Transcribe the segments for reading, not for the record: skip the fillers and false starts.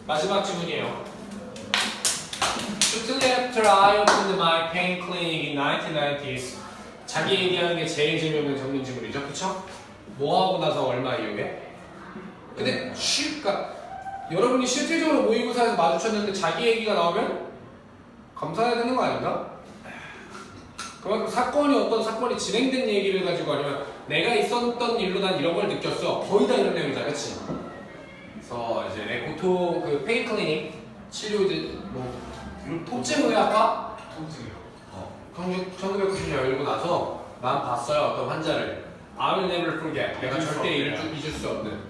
마지막 질문이에요. Shortly after I opened my pain clinic in 1990s. 자기 얘기하는 게 제일 재미없는 정문 질문이죠, 그쵸? 뭐 하고 나서 얼마 이후에? 근데 그러니까 여러분이 실질적으로 모의고사에서 마주쳤는데 자기 얘기가 나오면 감사해야 되는 거 아닌가? 그만큼 사건이 어떤 사건이 진행된 얘기를 가지고 아니면 내가 있었던 일로 난 이런 걸 느꼈어. 거의 다 이런 내용이잖아, 그치? 그래서 이제 내 고통 그 페인 클리닉 치료제 뭐 통증의학과? 통증이요. 1990년 열고 나서 난 봤어요 어떤 환자를. I will never forget. 내가 절대 잊을 수 없는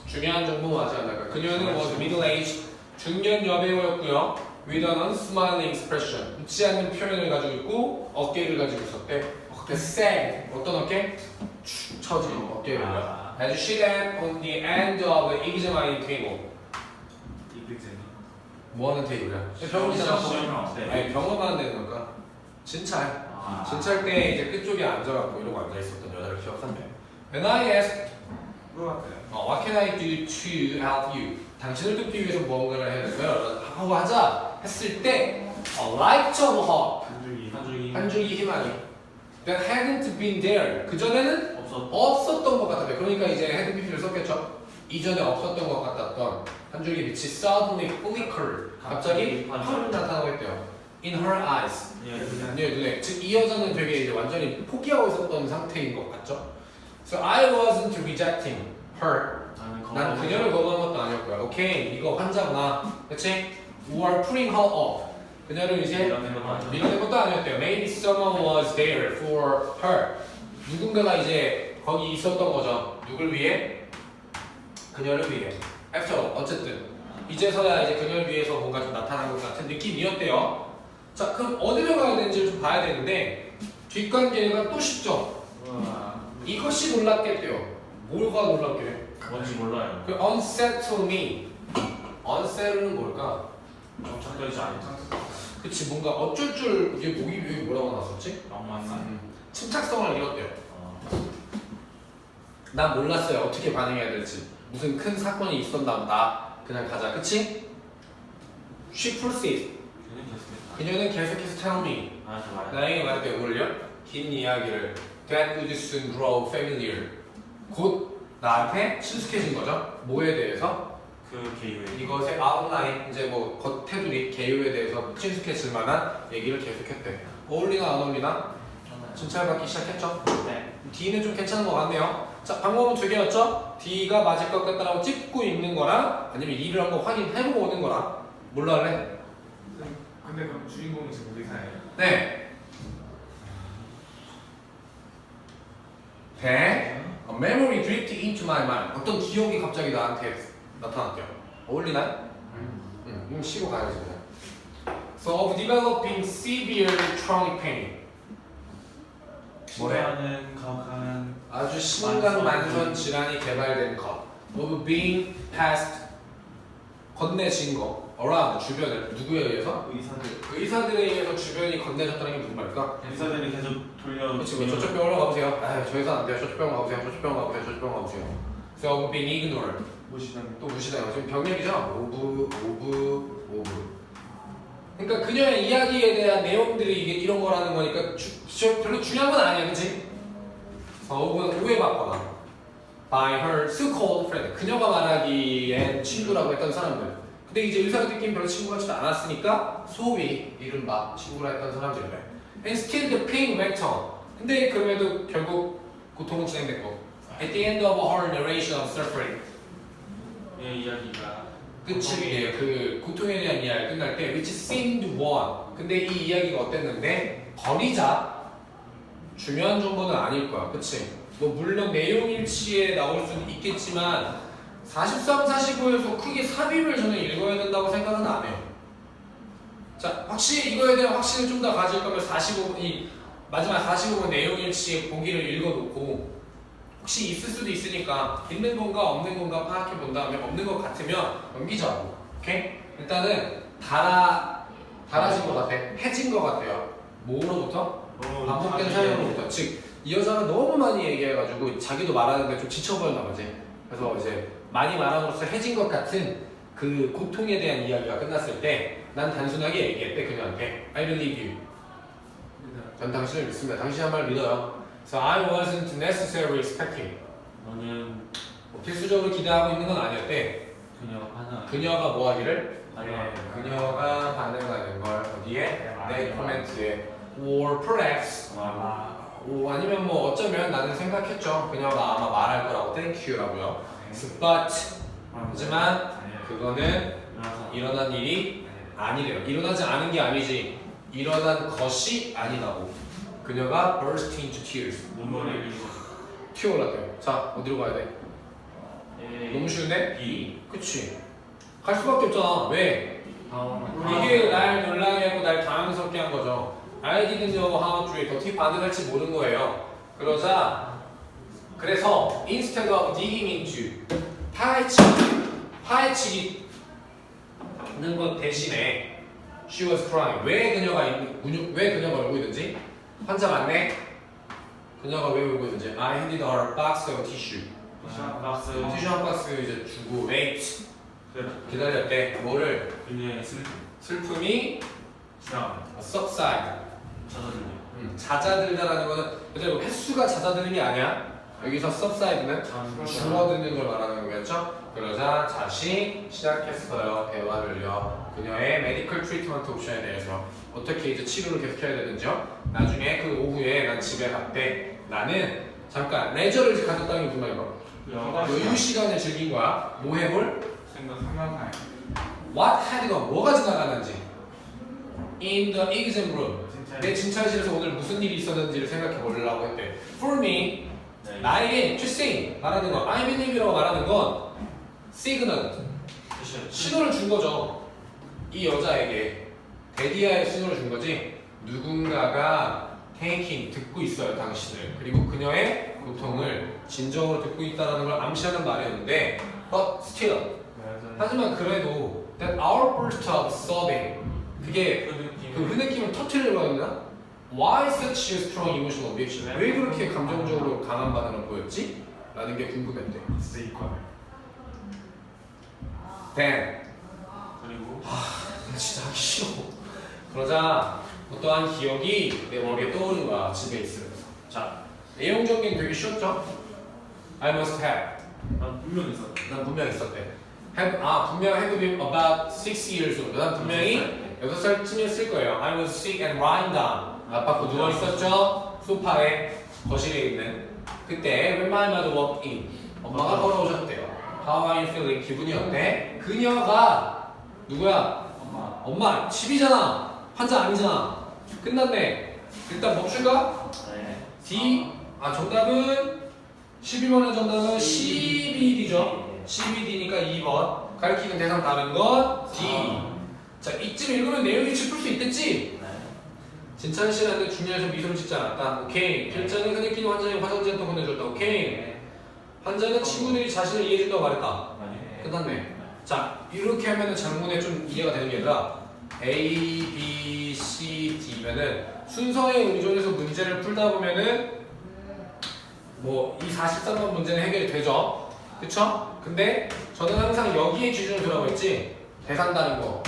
중요한 정보 하지 않을까. 그녀는 was middle-aged 중년 여배우였고요. With an unsmiling expression. 웃지 않는 표현을 가지고 있고 어깨를 가지고 있었대. 어깨 sad. 어떤 어깨? 축 처진 어깨를. As she sat on the end of the examining table. 뭐하는 테이블이야? 병원이잖아. 아니 병원만 되는 거니까 진찰. 진찰 때 이제 끝쪽에 앉아갖고 이러고 앉아있었던 여자를 기억한대. When I asked What can I do to help you? 당신을 돕기 위해서 무언가를 해야 될까요? 하고 하자 했을 때 A light of hope 한 줄기 희망이 That hadn't been there. 그전에는 없었던 것 같았대. 그러니까 이제 hadn't been를 썼겠죠? 이전에 없었던 것 같았던 한 줄기 빛이 suddenly flickered. 갑자기 팍 나타나고 있대요. In her eyes. 눈에. 즉 이 여자는 되게 이제 완전히 포기하고 있었던 상태인 것 같죠? So I wasn't rejecting her. 난 그녀를 거부한 것도 아니었고요. 오케이, 이거 환자구나. 그치? We are putting her up. 그녀를 이제 밀어낸 것도 아니었대요. Maybe someone was there for her. 누군가가 이제 거기 있었던 거죠. 누굴 위해? 그녀를 위해. After all, 어쨌든 이제서야 이제 그녀를 위해서 뭔가 좀 나타난 것 같은 느낌이었대요. 자, 그럼 어디로 가야 되는지 좀 봐야 되는데 뒷관계가 또 쉽죠? 이것이 놀랍겠대요. 뭐가 놀랍게? 뭔지 몰라요. 그 unsettle me. unsettle는 뭘까? 정착되지 않죠. 그치, 뭔가 어쩔 줄 이게 여기 뭐라고 나왔었지? 침착성을 잃었대요. 난 몰랐어요. 어떻게 반응해야 될지. 무슨 큰 사건이 있었나 보다. 그냥 가자. 그치? She proceeded. 그녀는 계속해서 tell me. 나에게 말했대요. 뭘요? 긴 이야기를. That would soon grow familiar. 곧 나한테 친숙해진 거죠. 뭐에 대해서? 그 개요에. 이것의 아웃라인, 이제 뭐 겉테두리, 개요에 대해서 친숙해질 만한 얘기를 계속했대. 어울리나 안 어울리나? 진찰받기 시작했죠? 네. D는 좀 괜찮은 것 같네요. 자, 방법은 두 개였죠? D가 맞을 것 같다라고 찍고 있는 거랑 아니면 E를 한번 확인해보고 오는 거랑 뭘로 할래? 근데 그럼 주인공이 지금 의사예요? 네. A memory drifted into my mind. 어떤 기억이 갑자기 나한테 나타났대요. 어울리나요? 쉬고 가야지 그냥. So of developing severe chronic pain. 뭐라는 가혹한 아주 심각 만성 질환이 개발된 것. Of being passed. 건네진 거. around 주변을 누구에 의해서? 의사들. 그 의사들에 의해서 주변이 건네졌다는 게 무슨 말일까? 의사들이 계속 돌려. 그치, 저쪽 병원으로 가보세요. 아, 저 의사 안 돼요. 저쪽 병원 가보세요. 저쪽 병원 가보세요. 저쪽 병원 가보세요. So of being ignored. 무시당. 또 무시당해요. 지금 병력이죠? 오브. 그러니까 그녀의 이야기에 대한 내용들이 이게 이런 거라는 거니까 별로 중요한 건 아니야, 그치? 오브는 오해받거나 by her so-called friend. 그녀가 말하기엔 친구라고 했던 사람들. 근데 이제 의사가 듣기엔 별로 친구 같지도 않았으니까 소위 이른바 친구라 했던 사람들이래. And still the pain went on. 근데 그럼에도 결국 고통은 진행됐고. At the end of her narration of suffering. 의 이야기가 끝이 그 고통에 대한 이야기 끝날 때 which seemed one. 근데 이 이야기가 어땠는데 버리자. 중요한 정보는 아닐 거야, 그치? 뭐 물론 내용 일치에 나올 수는 있겠지만 43, 45에서 크게 삽입을 저는 읽어야 된다고 생각은 안 해요. 자, 확실히 이거에 대한 확신을 좀 더 가질 거면 45분 이 마지막 45분 내용 일치의 보기를 읽어놓고 혹시 있을 수도 있으니까 있는 건가 없는 건가 파악해 본 다음에 없는 것 같으면 넘기자고. 오케이? 일단은 달아진 것 같아. 해진 것 같아요. 뭐로부터? 반복된 사연으로부터. 즉 이 여자가 너무 많이 얘기해가지고 자기도 말하는데 좀 지쳐버렸나 보지. 그래서 이제 많이 말함으로써 해진 것 같은 그 고통에 대한 이야기가 끝났을 때 난 단순하게 얘기했대 그녀한테 I believe you. 전 당신을 믿습니다. 당신이 한 말 믿어요. So I wasn't necessarily expecting. 너는 필수적으로 기대하고 있는 건 아니었대. 그녀가 뭐 하기를? 그녀가 반응하는 걸 어디에? 내 코멘트에 or perhaps 아니면 뭐 어쩌면 나는 생각했죠. 그녀가 아마 말할 거라고 thank you라고요. but 하지만 그거는 일어난 일이 아니래요. 일어나지 않은 게 아니지 일어난 것이 아니라고. 그녀가 burst into tears. 눈물을 튀어올랐대요. 자 어디로 가야 돼? 너무 쉬운데? B. 그치. 갈 수밖에 없잖아. 왜? 이게 날 놀라게 하고 날 당황스럽게 한 거죠. I didn't know how to 어떻게 반응할지 모르는 거예요. 그러자 그래서 instead of digging into 파헤치기는 것 대신에 she was crying. 왜 그녀가 울고 있는지 환자 맞네? 그녀가 왜 울고 있는지 I handed her a box of tissue. 티슈 한 박스 이제 주고 wait 기다렸대. 뭐를? 그녀의 슬픔이 subside 찾아들려. 잦아들다라는 거는 그대로 횟수가 잦아드는 게 아니야. 여기서 subside는 줄어드는 걸 말하는 거겠죠? 그러자 다시 시작했어요. 대화를요. 그녀의 메디컬 트리트먼트 옵션에 대해서 어떻게 이제 치료를 계속해야 되는지요. 나중에 그 오후에 난 집에 갔대. 나는 잠깐 레저를 가졌다는 게 무슨 말이야? 여유 시간을 즐긴 거야. 뭐 해볼? 생각하면 What had가 뭐가 지나가는지. In the exam room. 내 진찰실에서 오늘 무슨 일이 있었는지를 생각해 보려고 했대. For me, 나에게 to say 말하는 거, I believe이라고 말하는 건 signal, 신호를 준 거죠. 이 여자에게 데디아의 신호를 준 거지. 누군가가 taking 듣고 있어요 당신을. 그리고 그녀의 고통을 진정으로 듣고 있다는 걸 암시하는 말이었는데, but still. 하지만 그래도 that our burst of sobbing 그게 그 흐느낌을 터뜨리려고 합니다. Why such a strong emotional reaction? 왜 그렇게 감정적으로 강한 반응을 보였지? 라는 게 궁금했대. 진짜 이과. Then 그리고 나 진짜 하기 싫어. 그러자 어떠한 기억이 내 머리에 떠오르는 거야. 집에 있으면서. 자, 내용 정리는 되게 쉬웠죠? I must have. 난 분명히 있었다. 난 분명 있었대. 분명 have been about 6 years old. 난 분명히 6살쯤이었을 거예요. I was sick and lying down. 아팠고 누워 있었죠. 소파에 거실에 있는. 그때 when my mother walked in. 엄마가 걸어오셨대요. How are you feeling? 기분이 어때? 그녀가 누구야? 엄마. 집이잖아. 환자 아니잖아. 끝났네. 일단 멈출까? D. 정답은 12번의 정답은 CBD죠. CBD니까 2번. 가리키는 대상 다른 건 D. 자, 이쯤 읽으면 내용이 짚을 수 있겠지? 진찬 씨한테 중요해서 미소를 짓지 않았다. 오케이. 필자는 흔히끼는 환자의 화장지 한 통 보내줬다. 오케이. 환자는 친구들이 자신을 이해해준다고 말했다. 끝났네. 자, 이렇게 하면은 장문에 좀 이해가 되는 게 아니라 A, B, C, D면은 순서에 의존해서 문제를 풀다 보면은 뭐 이 43번 문제는 해결이 되죠. 그쵸? 근데 저는 항상 여기에 기준을 두라고 했지. 대상 다른 거.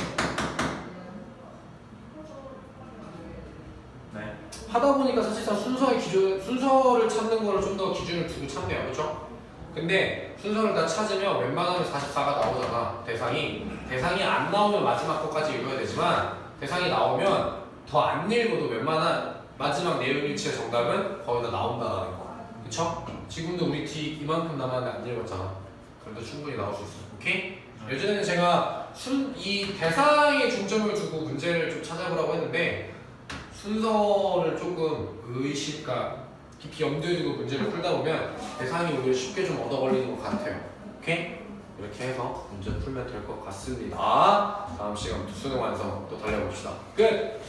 하다 보니까 사실상 순서를 찾는 거를 좀 더 기준을 두고 찾네요. 그렇죠? 근데 순서를 다 찾으면 웬만하면 44가 나오잖아. 대상이 안 나오면 마지막 것까지 읽어야 되지만 대상이 나오면 더 안 읽어도 웬만한 마지막 내용 일치의 정답은 거의 다 나온다는 거. 그쵸? 지금도 우리 뒤 이만큼 남았는데 안 읽었잖아. 그래도 충분히 나올 수 있어. 오케이? 예전에는 제가 이 대상에 중점을 두고 문제를 좀 찾아보라고 했는데 순서를 조금 깊이 염두에 두고 문제를 풀다 보면 대상이 오히려 쉽게 좀 얻어 걸리는 것 같아요. 오케이? 이렇게 해서 문제 풀면 될 것 같습니다. 다음 시간부터 수능 완성 또 달려봅시다. 끝!